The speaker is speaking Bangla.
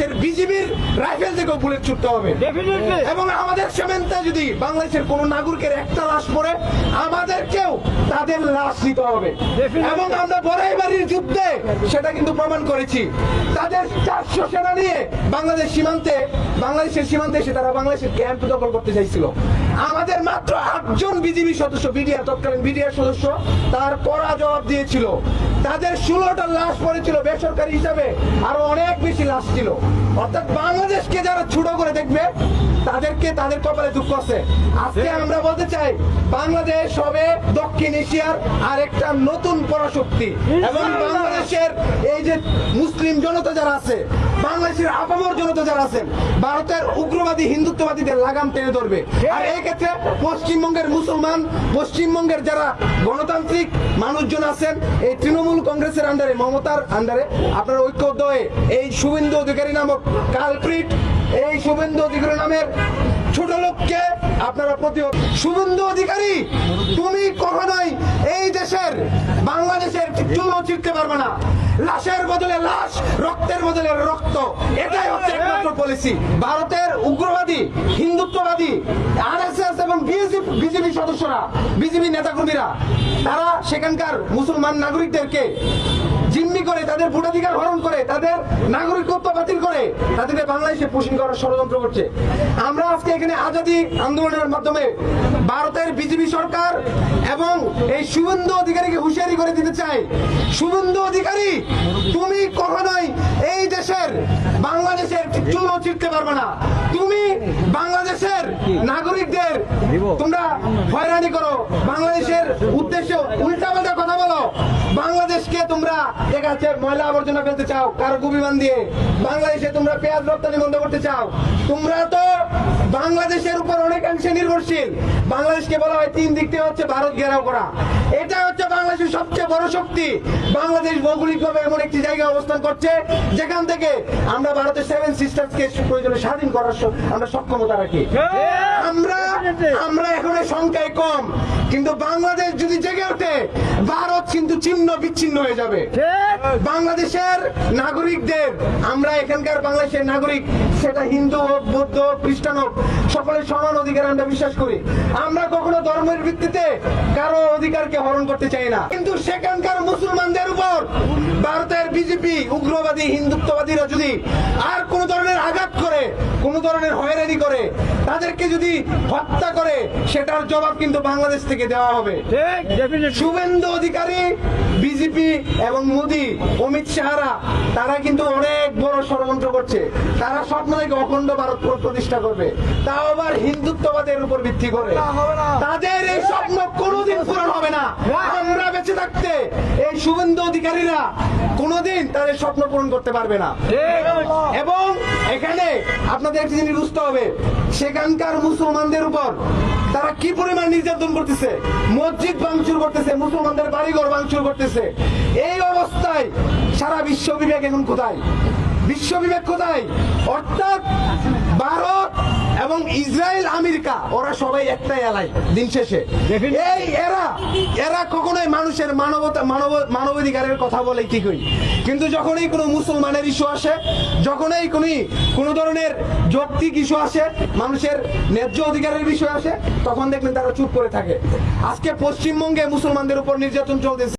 বাংলাদেশের বিজিবির রাইফেল থেকেও বুলেট ছুটতে হবে এবং আমাদের সীমান্তে যদি বাংলাদেশের কোন নাগরিকের একটা লাশ পড়ে আমাদেরকেও তাদের লাশ নিতে হবে এবং আমরা বড়াইবাড়ির যুদ্ধে সেটা কিন্তু প্রমাণ করেছি। তাদের 400 সেনা নিয়ে বাংলাদেশের সীমান্তে এসে তারা বাংলাদেশের ক্যাম্প দখল করতে চাইছিল। আমাদের মাত্র 8 জন বিজিবি সদস্য, তৎকালীন বিডিআর সদস্য তার কড়া জবাব দিয়েছিল। তাদের 16টা লাশ পড়েছিল বেসরকারি হিসাবে, আরো অনেক বেশি লাশ ছিল। অর্থাৎ বাংলাদেশকে যারা ছোট করে দেখবে তাদের কপালে দুঃখ আছে। আজকে আমরা বলতে চাই বাংলাদেশ হবে দক্ষিণ এশিয়ার আরেকটা নতুন পরাশক্তি এবং বাংলাদেশের এই যে মুসলিম জনতা যারা আছে, বাংলাদেশের আপামর জনতা যারা আছেন, ভারতের উগ্রবাদী হিন্দুত্ববাদীদের লাগাম টেনে ধরবে। আর এই ক্ষেত্রে পশ্চিমবঙ্গের মুসলমান, পশ্চিমবঙ্গের যারা গণতান্ত্রিক মানুষজন আছেন, এই তৃণমূল কংগ্রেসের আন্ডারে, মমতার আন্ডারে আপনারা ঐক্যবদ্ধ হয়ে এই শুভেন্দু অধিকারী নামক কালপ্রিট, এই শুভেন্দু অধিকারী নামের ছোট লোককে আপনারা প্রতিহত। শুভেন্দু অধিকারী, তুমি কখনোই এই দেশের বাংলাদেশের চুলো ছিঁড়তে পারবে না। লাশের বদলে লাশ, রক্তের বদলে রক্ত, এটাই হচ্ছে একমাত্র পলিসি। ভারতের উগ্রবাদী হিন্দুত্ববাদী আরএসএস এবং বিজেপি সদস্যরা, বিজেপি নেতাকর্মীরা, তারা সেখানকার মুসলমান নাগরিকদেরকে জিম্মি করে, তাদের ভোটাধিকার হরণ করে, তাদের নাগরিকত্ব বাতিল করে তাদেরকে বাংলাদেশে পুষিং করার ষড়যন্ত্র করছে। আমরা আজকে এখানে আজাদী আন্দোলনের মাধ্যমে ভারতের বিজেপি সরকার এবং এই শুভেন্দু অধিকারীকে হুঁশিয়ারি করে দিতে চাই, শুভেন্দু অধিকারী, তুমি কখনোই এই দেশের বাংলাদেশের চুলো ছিঁড়তে পারবে না। তুমি বাংলাদেশের নাগরিকদের তোমরা হয়রানি করো, বাংলাদেশের উদ্দেশ্যে উল্টাপাল্টা কথা বলো, বাংলাদেশকে তোমরা ঠিক আছে ময়লা আবর্জনা ফেলতে চাও কারো গুবিমান দিয়ে, বাংলাদেশে তোমরা পেঁয়াজ রপ্তানি বন্ধ করতে চাও। তোমরা তো বাংলাদেশের উপর অনেকাংশে নির্ভরশীল। বাংলাদেশকে বলা হয় 3 দিক থেকে হচ্ছে ভারত ঘেরাও করা। এটা হচ্ছে বাংলাদেশের সবচেয়ে বড় শক্তি। বাংলাদেশ ভৌগোলিকভাবে এমন একটি জায়গায় অবস্থান করছে যেখান থেকে আমরা ভারতের 7 সিস্টার্সকে প্রয়োজনে স্বাধীন করার আমরা সক্ষমতা রাখি। আমরা এখন সংখ্যায় কম, কিন্তু বাংলাদেশ যদি জেগে ওঠে ভারত কিন্তু ছিন্ন বিচ্ছিন্ন হয়ে যাবে। বাংলাদেশের নাগরিকদের, আমরা এখানকার বাংলাদেশের নাগরিক, সেটা হিন্দু হোক, বৌদ্ধ হোক, খ্রিস্টান হোক, সকলের সমান অধিকার আমরা বিশ্বাস করি। আমরা কখনো ধর্মের ভিত্তিতে কারো অধিকারকে হরণ করতে চাই না, কিন্তু সেখানকার মুসলমানদের উপর ভারতের বিজেপি উগ্রবাদী হিন্দুত্ববাদীরা যদি আর কোন ধরনের আঘাত করে, কোন ধরনের হয়রানি করে, তাদেরকে যদি হত্যা করে, সেটার জবাব কিন্তু বাংলাদেশ থেকে দেওয়া হবে। শুভেন্দু অধিকারী, বিজেপি এবং মোদী, অমিত শাহরা, তারা কিন্তু অনেক বড় ষড়যন্ত্র করছে। তারা স্বপ্ন থেকে অখণ্ড ভারত প্রতিষ্ঠা করবে, তাও আবার হিন্দুত্ববাদের উপর ভিত্তি করে। তাদের এই স্বপ্ন কোনোদিন পূরণ হবে না। আমরা বেঁচে থাকতে এই শুভেন্দু অধিকারীরা কোনোদিন তাদের স্বপ্ন পূরণ করতে পারবে না। এবং এখানে আপনাদের একটি জিনিস বুঝতে হবে, সেখানকার মুসলমানদের উপর তারা কি পরিমাণ নির্যাতন করতেছে, মসজিদ ভাঙচুর করতেছে, মুসলমানদের বাড়িঘর ভাঙচুর করতেছে। এই অবস্থায় সারা বিশ্ব বিবেক এখন কোথায়? বিশ্ব বিবেক কোথায়? অর্থাৎ ভারত এবং ইসরায়েল, আমেরিকা, ওরা সবাই একটাই এলাই দিন শেষে। এই এরা কখনোই মানুষের মানবাধিকারের কথা বলে ঠিকই, কিন্তু যখনই কোনো মুসলমানের ইস্যু আসে, যখনই কোন ধরনের যৌক্তিক ইস্যু আসে, মানুষের ন্যায্য অধিকারের বিষয় আসে, তখন দেখবেন তারা চুপ করে থাকে। আজকে পশ্চিমবঙ্গে মুসলমানদের উপর নির্যাতন চলতেছে।